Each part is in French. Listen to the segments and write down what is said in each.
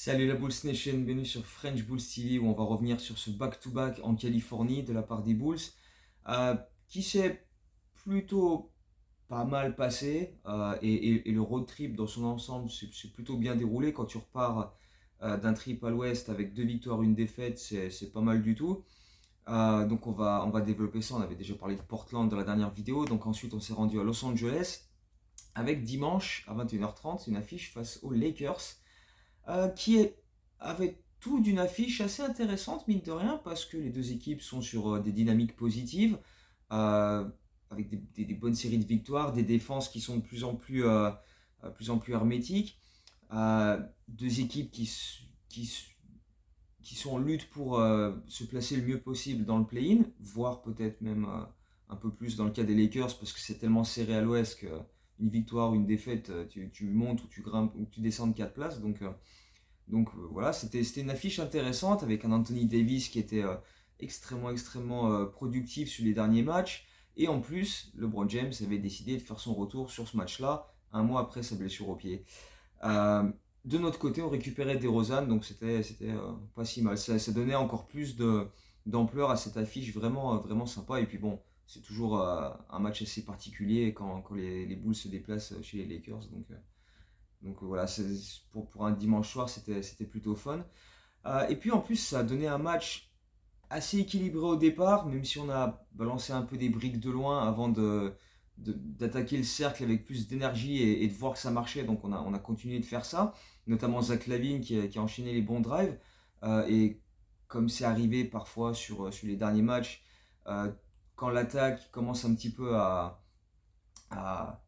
Salut la Bulls Nation, bienvenue sur French Bulls TV où on va revenir sur ce back-to-back en Californie de la part des Bulls qui s'est plutôt pas mal passé et le road trip dans son ensemble s'est plutôt bien déroulé. Quand tu repars d'un trip à l'ouest avec 2 victoires, une défaite, c'est pas mal du tout. Donc on va développer ça, on avait déjà parlé de Portland dans la dernière vidéo, donc ensuite on s'est rendu à Los Angeles avec dimanche à 21h30 une affiche face aux Lakers avait tout d'une affiche assez intéressante, mine de rien, parce que les deux équipes sont sur des dynamiques positives, euh, avec des bonnes séries de victoires, des défenses qui sont de plus en plus hermétiques, deux équipes qui, qui sont en lutte pour se placer le mieux possible dans le play-in, voire peut-être même un peu plus dans le cas des Lakers, parce que c'est tellement serré à l'ouest qu'une victoire ou une défaite, tu montes ou tu grimpes ou tu descends de 4 places. Donc voilà, c'était une affiche intéressante avec un Anthony Davis qui était extrêmement productif sur les derniers matchs. Et en plus, LeBron James avait décidé de faire son retour sur ce match-là, un mois après sa blessure au pied. Euh, de notre côté, on récupérait DeRozan, donc c'était pas si mal. Ça donnait encore plus d'ampleur à cette affiche, vraiment sympa. Et puis bon, c'est toujours un match assez particulier quand les Bulls se déplacent chez les Lakers. Donc voilà, pour un dimanche soir, c'était plutôt fun. Et puis en plus, ça a donné un match assez équilibré au départ, même si on a balancé un peu des briques de loin avant d'attaquer le cercle avec plus d'énergie et de voir que ça marchait. Donc on a continué de faire ça, notamment Zach LaVine qui a enchaîné les bons drives. Et comme c'est arrivé parfois sur les derniers matchs, euh, quand l'attaque commence un petit peu à, à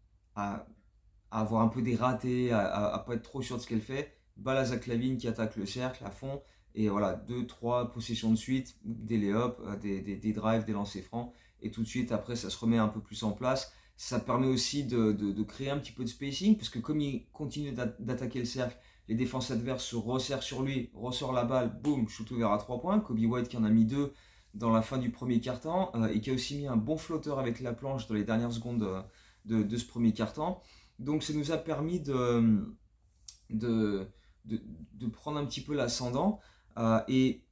à avoir un peu des ratés, à pas être trop sûr de ce qu'elle fait, balle à Zach LaVine qui attaque le cercle à fond. Et voilà, deux trois possessions de suite, des lay-ups, des drives, des lancers francs. Et tout de suite, après, ça se remet un peu plus en place. Ça permet aussi de créer un petit peu de spacing, parce que comme il continue d'attaquer le cercle, les défenses adverses se resserrent sur lui, ressort la balle, boum, shoot ouvert à 3 points. Kobe White qui en a mis 2 dans la fin du premier quart-temps, et qui a aussi mis un bon flotteur avec la planche dans les dernières secondes de ce premier quart-temps. Donc ça nous a permis de, de, de prendre un petit peu l'ascendant. Et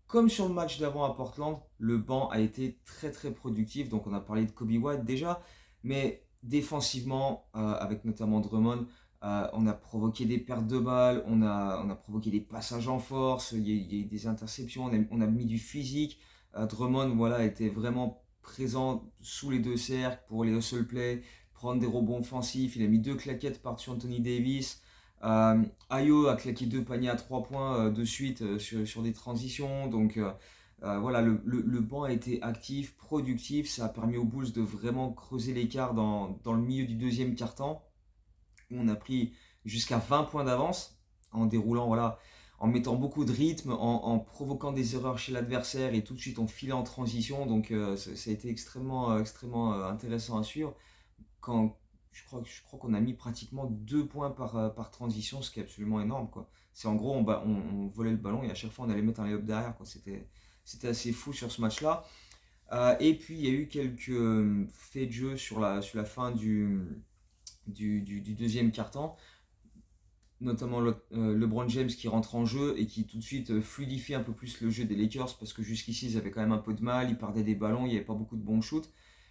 comme sur le match d'avant à Portland, le banc a été très productif. Donc on a parlé de Kobe White déjà, mais défensivement, avec notamment Drummond, on a provoqué des pertes de balles, on a provoqué des passages en force, il y a eu des interceptions, on a mis du physique. Drummond voilà, était vraiment présent sous les deux cercles pour les hustle plays, prendre des rebonds offensifs. Il a mis 2 claquettes par-dessus Anthony Davis. Ayo a claqué 2 paniers à 3 points de suite sur des transitions. Donc voilà, le banc a été actif, productif. Ça a permis aux Bulls de vraiment creuser l'écart dans le milieu du deuxième quart-temps, où on a pris jusqu'à 20 points d'avance en déroulant, voilà, en mettant beaucoup de rythme, en provoquant des erreurs chez l'adversaire, et tout de suite on filait en transition. Donc ça a été extrêmement intéressant à suivre. Quand je crois qu'on a mis pratiquement 2 points par transition, ce qui est absolument énorme, quoi. C'est en gros, on volait le ballon et à chaque fois on allait mettre un lay-up derrière, quoi. C'était assez fou sur ce match-là. Et puis il y a eu quelques faits de jeu sur la fin du deuxième quart-temps, notamment LeBron James qui rentre en jeu et qui tout de suite fluidifie un peu plus le jeu des Lakers, parce que jusqu'ici ils avaient quand même un peu de mal, ils perdaient des ballons, il n'y avait pas beaucoup de bons shoots.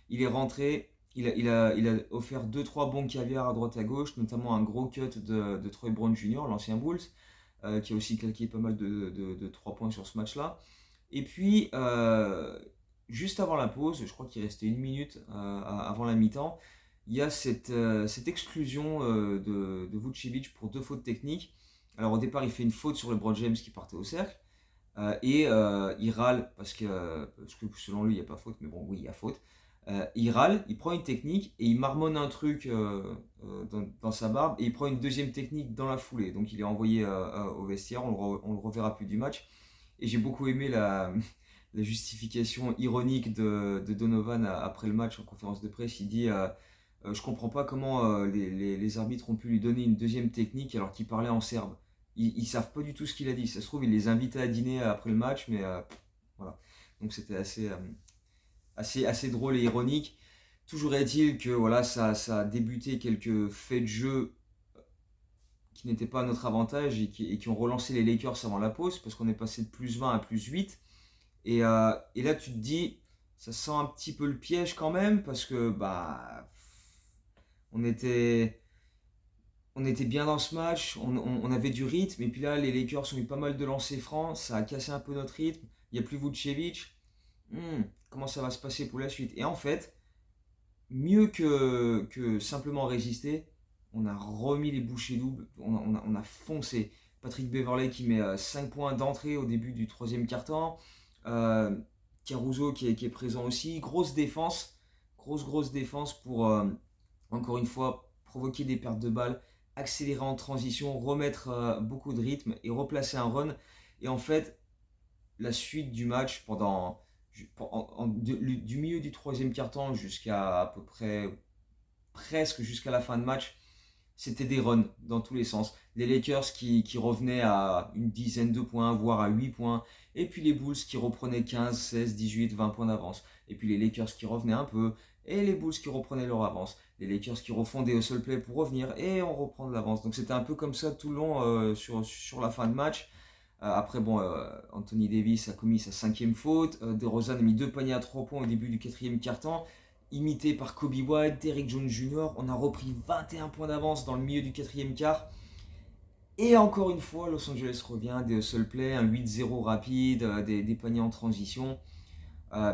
Il est rentré, il a offert 2-3 bons caviars à droite à gauche, notamment un gros cut de Troy Brown Jr., l'ancien Bulls, qui a aussi claqué pas mal de 3 points sur ce match-là. Et puis, juste avant la pause, je crois qu'il restait 1 minute avant la mi-temps, il y a cette exclusion de Vucevic pour 2 fautes techniques. Alors au départ, il fait une faute sur le LeBron James qui partait au cercle. Et il râle parce que selon lui, il n'y a pas faute, mais bon, oui, il y a faute. Il râle, il prend une technique et il marmonne un truc dans sa barbe, et il prend une deuxième technique dans la foulée. Donc il est envoyé au vestiaire, on le reverra plus du match. Et j'ai beaucoup aimé la justification ironique de Donovan après le match en conférence de presse. Il dit je comprends pas comment les arbitres ont pu lui donner une deuxième technique alors qu'il parlait en serbe. Ils savent pas du tout ce qu'il a dit. Ça se trouve, il les invitait à dîner après le match, mais voilà. Donc c'était assez drôle et ironique. Toujours est-il que voilà, ça a débuté quelques faits de jeu qui n'étaient pas à notre avantage et qui ont relancé les Lakers avant la pause parce qu'on est passé de plus 20 à plus 8. Et là, tu te dis, ça sent un petit peu le piège quand même parce que bah, on était, on était bien dans ce match, on avait du rythme. Et puis là, les Lakers ont eu pas mal de lancers francs, ça a cassé un peu notre rythme. Il n'y a plus Vucevic. Comment ça va se passer pour la suite? Et en fait, mieux que simplement résister, on a remis les bouchées doubles, on a foncé. Patrick Beverley qui met 5 points d'entrée au début du troisième quart-temps. Euh, Caruso qui est présent aussi. Grosse défense, grosse défense pour, encore une fois, provoquer des pertes de balles, accélérer en transition, remettre beaucoup de rythme et replacer un run. Et en fait, la suite du match du milieu du troisième quart-temps jusqu'à à peu près presque jusqu'à la fin de match, c'était des runs dans tous les sens. Les Lakers qui revenaient à une dizaine de points, voire à 8 points. Et puis les Bulls qui reprenaient 15, 16, 18, 20 points d'avance. Et puis les Lakers qui revenaient un peu. Et les Bulls qui reprenaient leur avance. Les Lakers qui refont des hustle play pour revenir. Et on reprend de l'avance. Donc c'était un peu comme ça tout le long sur la fin de match. Après, bon, Anthony Davis a commis sa cinquième faute. DeRozan a mis 2 paniers à 3 points au début du quatrième quart-temps. Imité par Kobe White, Derrick Jones Jr. On a repris 21 points d'avance dans le milieu du quatrième quart. Et encore une fois, Los Angeles revient, des hustle play, un 8-0 rapide, des paniers en transition.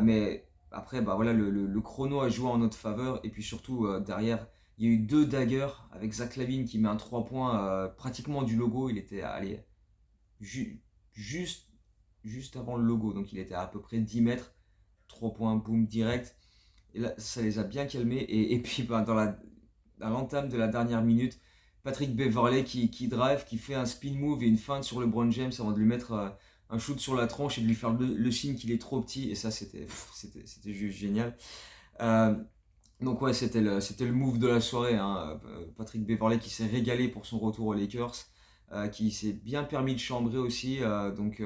Mais après, bah voilà, le chrono a joué en notre faveur. Et puis surtout, derrière, il y a eu 2 daggers avec Zach LaVine qui met un 3 points pratiquement du logo. Il était allez, ju- juste, juste avant le logo. Donc il était à peu près 10 mètres. 3 points, boom, direct. Et là, ça les a bien calmés. Et puis, bah, à l'entame de la dernière minute, Patrick Beverley qui drive, qui fait un spin move et une feinte sur LeBron James avant de lui mettre un shoot sur la tronche et de lui faire le signe qu'il est trop petit. Et ça, c'était juste génial. Euh, donc ouais, c'était le move de la soirée, hein. Patrick Beverley qui s'est régalé pour son retour aux Lakers, qui s'est bien permis de chambrer aussi, donc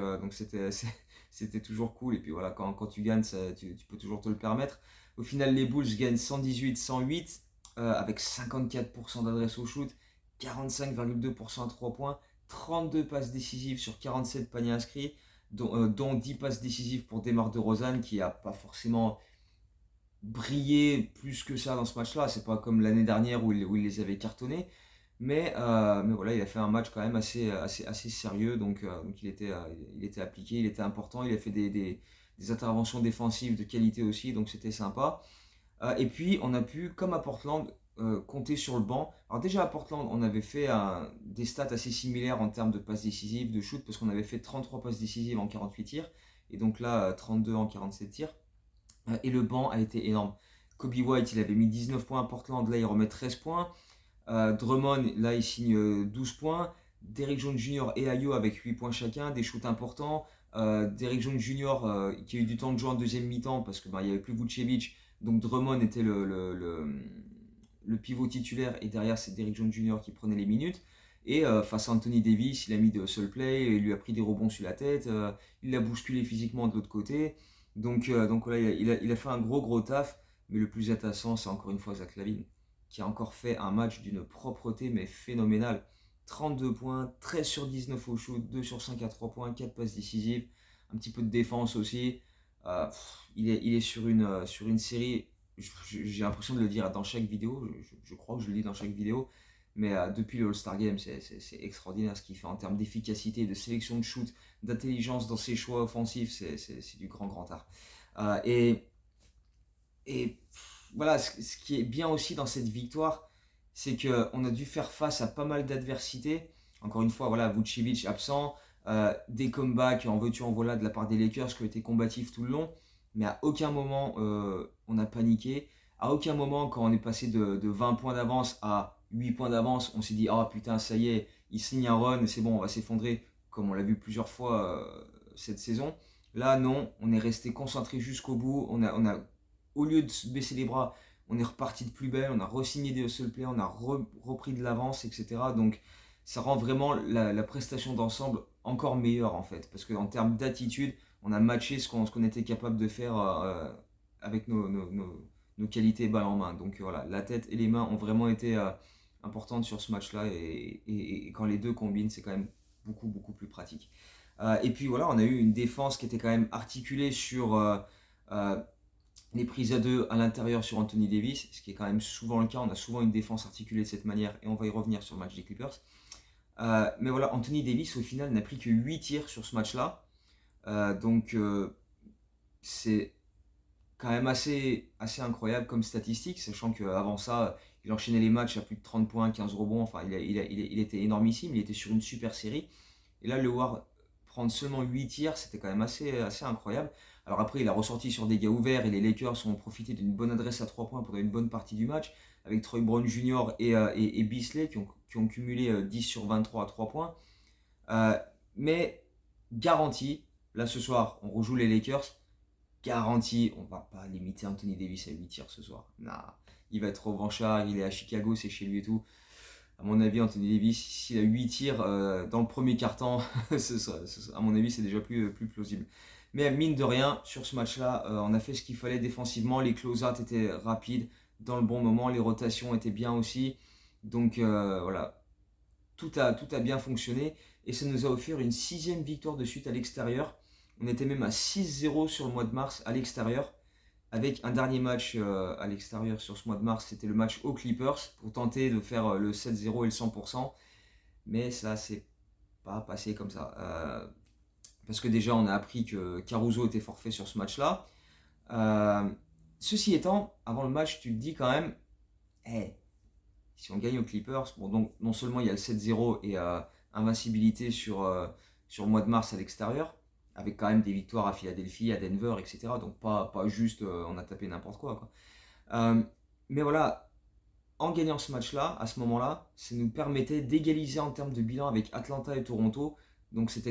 c'était toujours cool. Et puis voilà, quand tu gagnes, tu peux toujours te le permettre. Au final, les Bulls gagnent 118-108 avec 54% d'adresse au shoot, 45,2% à 3 points, 32 passes décisives sur 47 paniers inscrits, dont 10 passes décisives pour DeMar DeRozan qui a pas forcément briller plus que ça dans ce match-là. C'est pas comme l'année dernière où il les avait cartonnés. Mais voilà, il a fait un match quand même assez sérieux. Donc il était appliqué, il était important. Il a fait des interventions défensives de qualité aussi. Donc c'était sympa. Et puis on a pu, comme à Portland, compter sur le banc. Alors déjà à Portland, on avait fait des stats assez similaires en termes de passes décisives, de shoot, parce qu'on avait fait 33 passes décisives en 48 tirs. Et donc là, 32 en 47 tirs. Et le banc a été énorme. Kobe White, il avait mis 19 points à Portland, là il remet 13 points. Drummond, là il signe 12 points. Derrick Jones Jr. et Ayo avec 8 points chacun, des shoots importants. Derrick Jones Jr. Qui a eu du temps de jouer en deuxième mi-temps parce qu'il n'y avait plus Vucevic. Donc Drummond était le pivot titulaire et derrière c'est Derrick Jones Jr. qui prenait les minutes. Et face à Anthony Davis, il a mis de seul play, il lui a pris des rebonds sur la tête, il l'a bousculé physiquement de l'autre côté. Donc voilà, il a fait un gros taf, mais le plus intéressant, c'est encore une fois Zach LaVine, qui a encore fait un match d'une propreté mais phénoménale. 32 points, 13 sur 19 au shoot, 2 sur 5 à 3 points, 4 passes décisives, un petit peu de défense aussi. Il est sur une série, j'ai l'impression de le dire dans chaque vidéo, je crois que je le dis dans chaque vidéo, mais depuis le All-Star Game, c'est extraordinaire ce qu'il fait en termes d'efficacité, de sélection de shoot, d'intelligence dans ses choix offensifs, c'est du grand art. Euh, et, et voilà, ce qui est bien aussi dans cette victoire, c'est qu'on a dû faire face à pas mal d'adversités. Encore une fois, voilà, Vucevic absent, des comebacks en veux-tu en voilà de la part des Lakers qui ont été combatifs tout le long, mais à aucun moment on a paniqué. À aucun moment, quand on est passé de 20 points d'avance à 8 points d'avance, on s'est dit oh putain, ça y est, il signe un run, c'est bon, on va s'effondrer, comme on l'a vu plusieurs fois cette saison. Là, non, on est resté concentré jusqu'au bout. Au lieu de se baisser les bras, on est reparti de plus belle, on a re-signé des hustle play, on a repris de l'avance, etc. Donc ça rend vraiment la prestation d'ensemble encore meilleure en fait. Parce qu'en termes d'attitude, on a matché ce qu'on était capable de faire avec nos qualités balle en main. Donc voilà, la tête et les mains ont vraiment été importantes sur ce match-là. Et quand les deux combinent, c'est quand même beaucoup, beaucoup plus pratique. Et puis voilà, on a eu une défense qui était quand même articulée sur euh, les prises à deux à l'intérieur sur Anthony Davis, ce qui est quand même souvent le cas. On a souvent une défense articulée de cette manière et on va y revenir sur le match des Clippers. Mais voilà, Anthony Davis au final n'a pris que 8 tirs sur ce match-là. Donc c'est quand même assez incroyable comme statistique, sachant qu'avant ça, il enchaînait les matchs à plus de 30 points, 15 rebonds. Enfin, il était énormissime, il était sur une super série. Et là, le voir prendre seulement 8 tirs, c'était quand même assez incroyable. Alors après, il a ressorti sur des gars ouverts et les Lakers ont profité d'une bonne adresse à 3 points pendant une bonne partie du match, avec Troy Brown Jr. et Beasley qui ont cumulé 10 sur 23 à 3 points. Euh, mais garanti, là ce soir, on rejoue les Lakers. Garanti, on va pas limiter Anthony Davis à 8 tirs ce soir. Nah, il va être revanchard, il est à Chicago, c'est chez lui et tout. À mon avis, Anthony Davis, s'il a 8 tirs dans le premier quart-temps, à mon avis, c'est déjà plus plausible. Mais mine de rien, sur ce match-là, on a fait ce qu'il fallait défensivement. Les close-outs étaient rapides, dans le bon moment. Les rotations étaient bien aussi. Donc voilà, tout a bien fonctionné. Et ça nous a offert une 6e victoire de suite à l'extérieur. On était même à 6-0 sur le mois de mars à l'extérieur, avec un dernier match à l'extérieur sur ce mois de mars, c'était le match aux Clippers pour tenter de faire le 7-0 et le 100%. Mais ça, c'est pas passé comme ça. Parce que déjà, on a appris que Caruso était forfait sur ce match-là. Euh, Ceci étant, avant le match, tu te dis quand même, hey, si on gagne aux Clippers, bon, donc non seulement il y a le 7-0 et invincibilité sur le mois de mars à l'extérieur, avec quand même des victoires à Philadelphie, à Denver, etc. Donc pas juste on a tapé n'importe quoi. Euh, mais voilà, en gagnant ce match-là, à ce moment-là, ça nous permettait d'égaliser en termes de bilan avec Atlanta et Toronto. Donc ça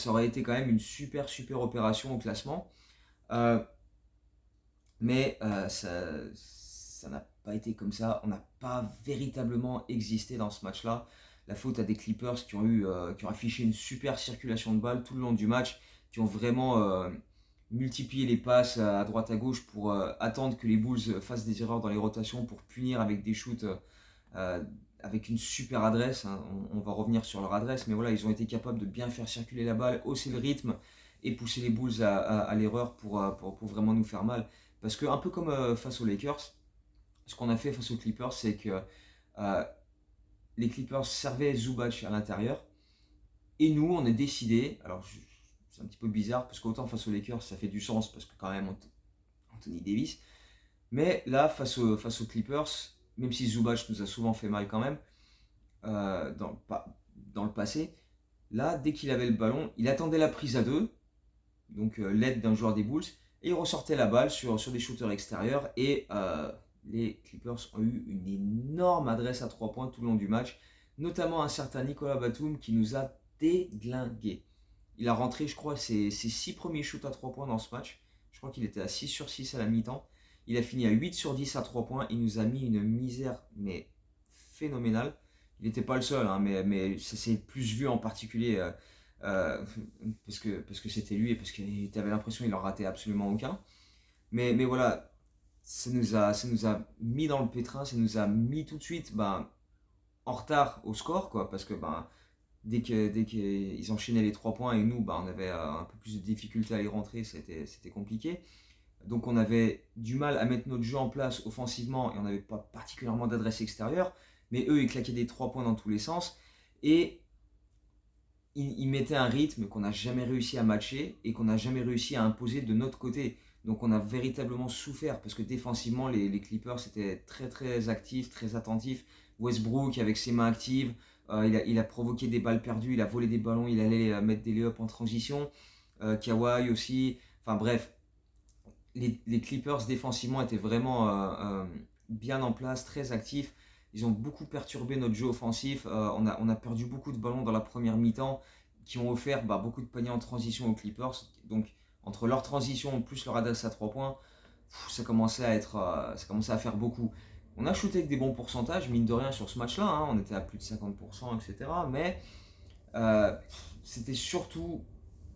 aurait été quand même une super opération au classement. Euh, mais ça n'a pas été comme ça. On n'a pas véritablement existé dans ce match-là. La faute à des Clippers qui ont affiché une super circulation de balles tout le long du match, qui ont vraiment multiplié les passes à droite à gauche pour attendre que les Bulls fassent des erreurs dans les rotations pour punir avec des shoots euh, avec une super adresse. Hein. On va revenir sur leur adresse, mais voilà, ils ont été capables de bien faire circuler la balle, hausser le rythme et pousser les Bulls à l'erreur pour vraiment nous faire mal. Parce que, un peu comme face aux Lakers, ce qu'on a fait face aux Clippers, c'est que euh, les Clippers servaient Zubac à l'intérieur. Et nous, on a décidé, alors c'est un petit peu bizarre, parce qu'autant face aux Lakers, ça fait du sens, parce que quand même Anthony Davis. Mais là, face aux Clippers, même si Zubac nous a souvent fait mal quand même, dans le passé, là, dès qu'il avait le ballon, il attendait la prise à deux, donc l'aide d'un joueur des Bulls, et il ressortait la balle sur des shooters extérieurs. Et les Clippers ont eu une énorme adresse à 3 points tout le long du match, notamment un certain Nicolas Batum qui nous a déglingué. Il a rentré, je crois, ses 6 premiers shoots à 3 points dans ce match. Je crois qu'il était à 6 sur 6 à la mi-temps. Il a fini à 8 sur 10 à 3 points. Il nous a mis une misère, mais phénoménale. Il n'était pas le seul, hein, mais ça s'est plus vu en particulier euh, parce que c'était lui et parce que tu avais l'impression qu'il en ratait absolument aucun. Mais voilà, ça nous a mis dans le pétrin, ça nous a mis tout de suite en retard au score, quoi, parce que dès qu'ils enchaînaient les 3 points et nous, on avait un peu plus de difficulté à les rentrer, c'était compliqué. Donc on avait du mal à mettre notre jeu en place offensivement et on n'avait pas particulièrement d'adresse extérieure, mais eux, ils claquaient des 3 points dans tous les sens. Et ils mettaient un rythme qu'on n'a jamais réussi à matcher et qu'on n'a jamais réussi à imposer de notre côté. Donc on a véritablement souffert parce que défensivement, les Clippers étaient très actifs, très attentifs. Westbrook avec ses mains actives, il a provoqué des balles perdues, il a volé des ballons, il allait mettre des lay-ups en transition. Kawhi aussi. Enfin bref, les Clippers défensivement étaient vraiment bien en place, très actifs. Ils ont beaucoup perturbé notre jeu offensif. On a perdu beaucoup de ballons dans la première mi-temps qui ont offert beaucoup de paniers en transition aux Clippers. Donc entre leur transition plus leur adresse à 3 points, ça commençait à faire beaucoup. On a shooté avec des bons pourcentages, mine de rien, sur ce match-là. Hein. On était à plus de 50%, etc. Mais euh, c'était surtout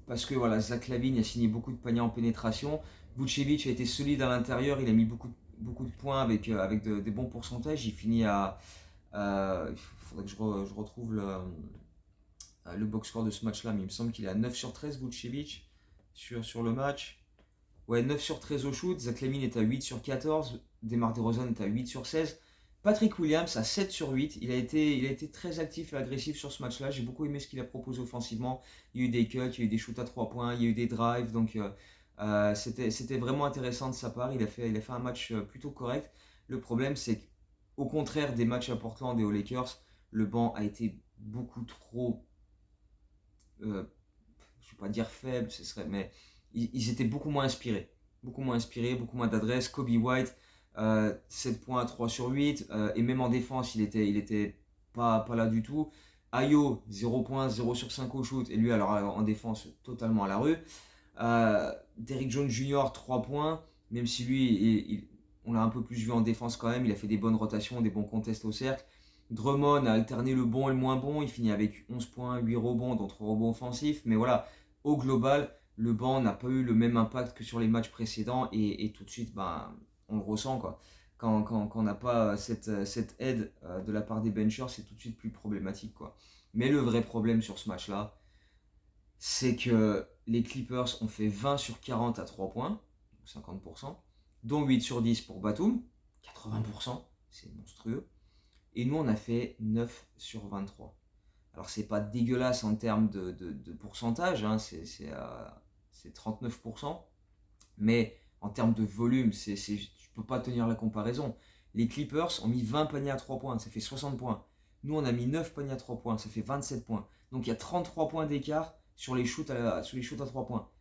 parce que voilà, Zach LaVine a signé beaucoup de paniers en pénétration. Vucevic a été solide à l'intérieur, il a mis beaucoup de points avec des bons pourcentages. Il finit Il faudrait que je retrouve le box score de ce match-là, mais il me semble qu'il est à 9 sur 13, Vucevic, sur le match. Ouais, 9 sur 13 au shoot, Zach LaVine est à 8 sur 14, DeMar DeRozan est à 8 sur 16, Patrick Williams à 7 sur 8, il a été très actif et agressif sur ce match-là, j'ai beaucoup aimé ce qu'il a proposé offensivement, il y a eu des cuts, il y a eu des shoots à 3 points, il y a eu des drives, donc c'était vraiment intéressant de sa part, il a fait un match plutôt correct. Le problème c'est qu'au contraire des matchs à Portland et aux Lakers, le banc a été beaucoup trop, euh, je ne vais pas dire faible, mais ils étaient beaucoup moins inspirés. Beaucoup moins inspirés, beaucoup moins d'adresse. Kobe White, 7 points à 3 sur 8. Et même en défense, il était pas là du tout. Ayo, 0 points, 0 sur 5 au shoot. Et lui, alors en défense, totalement à la rue. Derrick Jones Jr., 3 points. Même si lui, on l'a un peu plus vu en défense quand même. Il a fait des bonnes rotations, des bons contests au cercle. Drummond a alterné le bon et le moins bon. Il finit avec 11 points, 8 rebonds, dont 3 rebonds offensifs. Mais voilà, au global, le banc n'a pas eu le même impact que sur les matchs précédents. Et tout de suite, ben, on le ressent, quoi. Quand on n'a pas cette aide de la part des benchers, c'est tout de suite plus problématique, quoi. Mais le vrai problème sur ce match-là, c'est que les Clippers ont fait 20 sur 40 à 3 points, 50%, dont 8 sur 10 pour Batum, 80%, c'est monstrueux. Et nous, on a fait 9 sur 23. Alors, c'est pas dégueulasse en termes de pourcentage, hein, c'est 39%, mais en termes de volume, je ne peux pas tenir la comparaison. Les Clippers ont mis 20 paniers à 3 points, ça fait 60 points. Nous, on a mis 9 paniers à 3 points, ça fait 27 points. Donc, il y a 33 points d'écart sur les shoots à 3 points.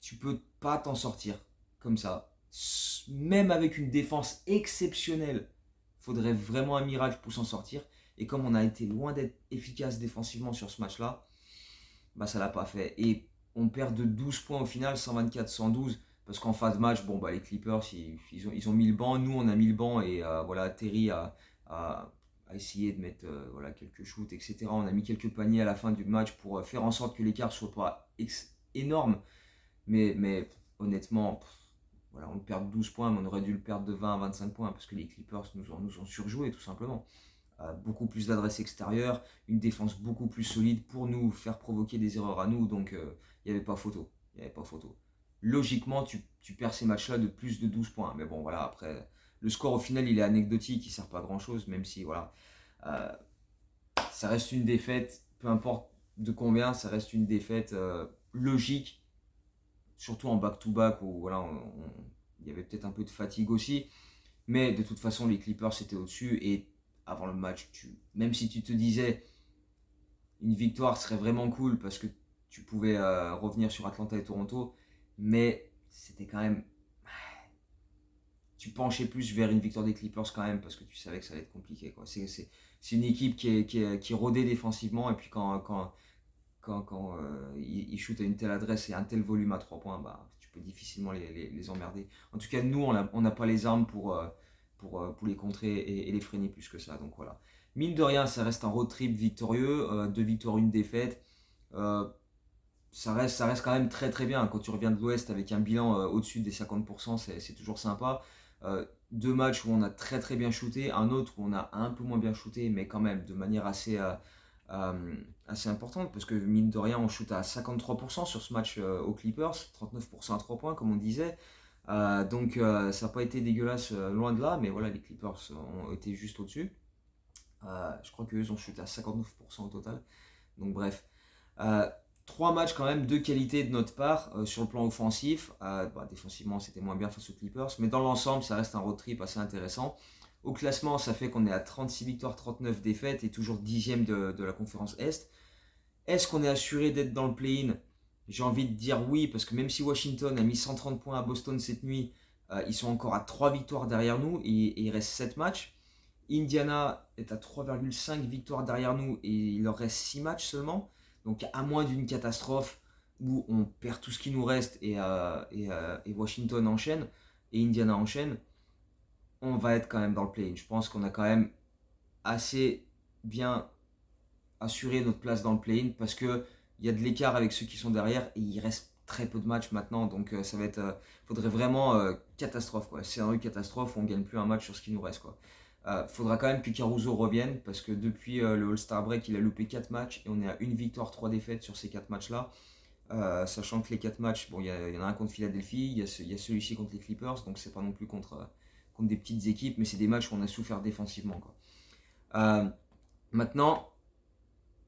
Tu peux pas t'en sortir comme ça. Même avec une défense exceptionnelle, il faudrait vraiment un miracle pour s'en sortir. Et comme on a été loin d'être efficace défensivement sur ce match-là, bah ça l'a pas fait. Et on perd de 12 points au final, 124-112. Parce qu'en fin de match, bon, bah, les Clippers, ils ont mis le banc. Nous, on a mis le banc. Et voilà, Terry a essayé de mettre voilà, quelques shoots, etc. On a mis quelques paniers à la fin du match pour faire en sorte que l'écart soit pas énorme. Mais honnêtement, voilà, on perd 12 points, mais on aurait dû le perdre de 20 à 25 points. Parce que les Clippers nous ont surjoué, tout simplement. Beaucoup plus d'adresse extérieure, une défense beaucoup plus solide pour nous faire provoquer des erreurs à nous, donc il n'y avait pas photo. Il y avait pas photo. Logiquement, tu perds ces matchs-là de plus de 12 points. Mais bon, voilà, après, le score au final, il est anecdotique, il ne sert pas à grand-chose, même si, voilà, euh, ça reste une défaite, peu importe de combien, ça reste une défaite logique, surtout en back-to-back, où voilà, il y avait peut-être un peu de fatigue aussi. Mais de toute façon, les Clippers étaient au-dessus et avant le match, même si tu te disais une victoire serait vraiment cool parce que tu pouvais revenir sur Atlanta et Toronto, mais c'était quand même. Tu penchais plus vers une victoire des Clippers quand même parce que tu savais que ça allait être compliqué, quoi. C'est une équipe qui est rodée défensivement et puis quand ils shootent à une telle adresse et un tel volume à 3 points, bah, tu peux difficilement les emmerder. En tout cas, nous, on n'a pas les armes pour les contrer et les freiner plus que ça. Donc voilà. Mine de rien, ça reste un road trip victorieux, 2 victoires, une défaite. Euh, ça reste quand même très très bien. Quand tu reviens de l'Ouest avec un bilan au-dessus des 50%, c'est toujours sympa. 2 matchs où on a très très bien shooté, un autre où on a un peu moins bien shooté, mais quand même de manière assez importante, parce que mine de rien, on shoot à 53% sur ce match aux Clippers, 39% à 3 points, comme on disait. Donc ça n'a pas été dégueulasse, loin de là, mais voilà, les Clippers ont été juste au-dessus. Je crois qu'eux ont shooté à 59% au total. Donc bref. Euh, 3 matchs quand même de qualité de notre part sur le plan offensif. Défensivement, c'était moins bien face aux Clippers, mais dans l'ensemble, ça reste un road trip assez intéressant. Au classement, ça fait qu'on est à 36 victoires, 39 défaites et toujours 10e de la conférence Est. Est-ce qu'on est assuré d'être dans le play-in? J'ai envie de dire oui, parce que même si Washington a mis 130 points à Boston cette nuit, ils sont encore à 3 victoires derrière nous et il reste 7 matchs. Indiana est à 3,5 victoires derrière nous et il leur reste 6 matchs seulement. Donc à moins d'une catastrophe où on perd tout ce qui nous reste et Washington enchaîne et Indiana enchaîne, on va être quand même dans le play-in. Je pense qu'on a quand même assez bien assuré notre place dans le play-in parce qu'il y a de l'écart avec ceux qui sont derrière et il reste très peu de matchs maintenant. Donc ça va être. Faudrait vraiment catastrophe, quoi. Scénario catastrophe, on gagne plus un match sur ce qui nous reste, quoi. Faudra quand même que Caruso revienne parce que depuis le All-Star Break, il a loupé 4 matchs et on est à une victoire, 3 défaites sur ces 4 matchs-là. Sachant que les 4 matchs, bon, il y en a un contre Philadelphie, il y a celui-ci contre les Clippers, donc c'est pas non plus contre des petites équipes, mais c'est des matchs où on a souffert défensivement, quoi. Euh, Maintenant,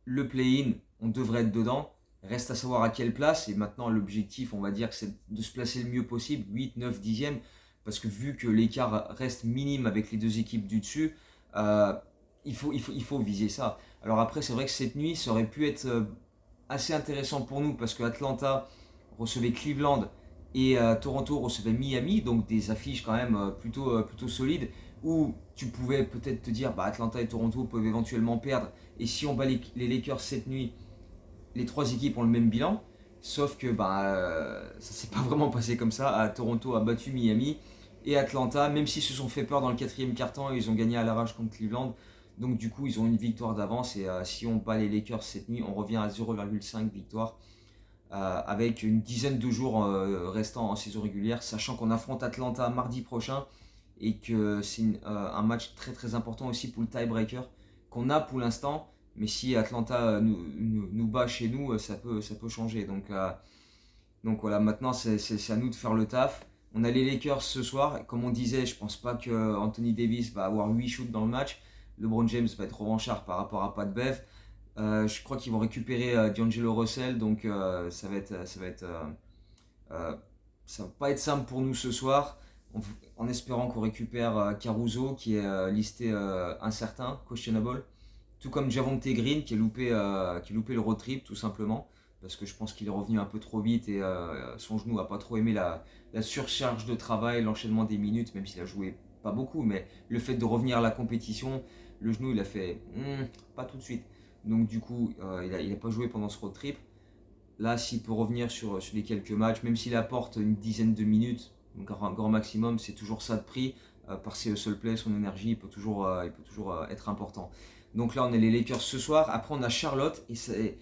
le play-in, on devrait être dedans. Reste à savoir à quelle place. Et maintenant, l'objectif, on va dire, c'est de se placer le mieux possible, 8, 9, 10e. Parce que vu que l'écart reste minime avec les deux équipes du dessus, euh, il faut viser ça. Alors après, c'est vrai que cette nuit, ça aurait pu être assez intéressant pour nous parce que Atlanta recevait Cleveland et Toronto recevait Miami, donc des affiches quand même plutôt solides où tu pouvais peut-être te dire bah, Atlanta et Toronto peuvent éventuellement perdre et si on bat les Lakers cette nuit, les trois équipes ont le même bilan. Sauf que bah, ça s'est pas vraiment passé comme ça. Toronto a battu Miami et Atlanta, même s'ils se sont fait peur dans le quatrième quart-temps, ils ont gagné à l'arrache contre Cleveland. Donc du coup, ils ont une victoire d'avance et si on bat les Lakers cette nuit, on revient à 0,5 victoire avec une dizaine de jours restants en saison régulière, sachant qu'on affronte Atlanta mardi prochain et que c'est un match très très important aussi pour le tiebreaker qu'on a pour l'instant. Mais si Atlanta nous bat chez nous, ça peut changer. Donc voilà, maintenant c'est à nous de faire le taf. On a les Lakers ce soir. Comme on disait, je pense pas que Anthony Davis va avoir 8 shoots dans le match. LeBron James va être revanchard par rapport à Pat Bev. Je crois qu'ils vont récupérer D'Angelo Russell, donc ça va pas être simple pour nous ce soir, en espérant qu'on récupère Caruso qui est listé incertain, questionable, tout comme Javonte Green qui a loupé le road trip tout simplement, parce que je pense qu'il est revenu un peu trop vite et son genou a pas trop aimé la surcharge de travail, l'enchaînement des minutes, même s'il a joué pas beaucoup, mais le fait de revenir à la compétition, le genou il a fait pas tout de suite. Donc du coup, il a pas joué pendant ce road trip. Là, s'il peut revenir sur les quelques matchs, même s'il apporte une dizaine de minutes, donc un grand maximum, c'est toujours ça de prix. Par ses hustle play, son énergie, il peut toujours être important. Donc là, on a les Lakers ce soir. Après, on a Charlotte et c'est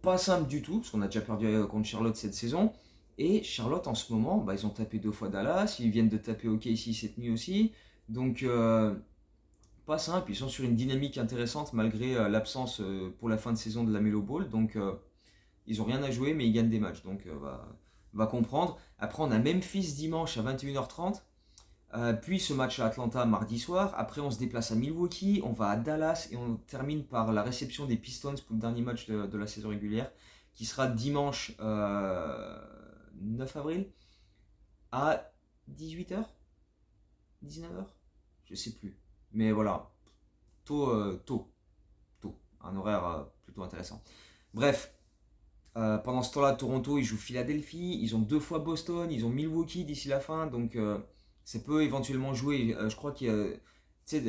pas simple du tout, parce qu'on a déjà perdu contre Charlotte cette saison. Et Charlotte, en ce moment, bah, ils ont tapé 2 fois Dallas, ils viennent de taper OKC cette nuit aussi. Donc, pas simple, ils sont sur une dynamique intéressante malgré l'absence pour la fin de saison de la Melo Ball. Donc, ils n'ont rien à jouer, mais ils gagnent des matchs. Donc, va comprendre. Après, on a Memphis dimanche à 21h30. Puis ce match à Atlanta mardi soir. Après, on se déplace à Milwaukee. On va à Dallas. Et on termine par la réception des Pistons pour le dernier match de la saison régulière. Qui sera dimanche 9 avril à 18h 19h. Je sais plus. Mais voilà. Tôt. Un horaire plutôt intéressant. Bref. Pendant ce temps-là, Toronto, ils jouent Philadelphie, ils ont 2 fois Boston, ils ont Milwaukee d'ici la fin, donc ça peut éventuellement jouer. Je crois qu'il y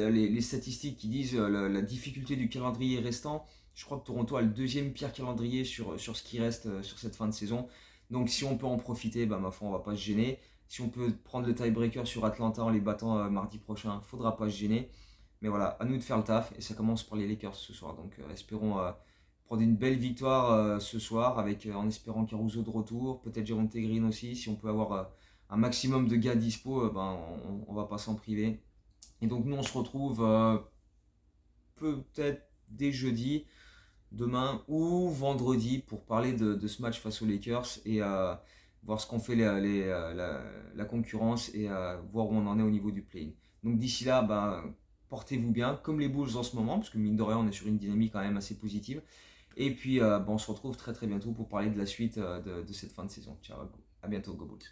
a les statistiques qui disent la difficulté du calendrier restant. Je crois que Toronto a le deuxième pire calendrier sur ce qui reste sur cette fin de saison. Donc si on peut en profiter, bah, ma foi, on va pas se gêner. Si on peut prendre le tiebreaker sur Atlanta en les battant mardi prochain, faudra pas se gêner. Mais voilà, à nous de faire le taf et ça commence par les Lakers ce soir. Donc espérons prendre une belle victoire ce soir avec en espérant Caruso de retour, peut-être Javonte Green aussi. Si on peut avoir un maximum de gars dispo, ben, on va pas s'en priver. Et donc nous on se retrouve peut-être dès jeudi, demain ou vendredi pour parler de ce match face aux Lakers et voir ce qu'ont fait la concurrence et voir où on en est au niveau du play-in. Donc d'ici là, ben, portez-vous bien, comme les Bulls en ce moment, parce que mine de rien on est sur une dynamique quand même assez positive. Et puis, on se retrouve très très bientôt pour parler de la suite de cette fin de saison. Ciao, à bientôt, Go Bulls.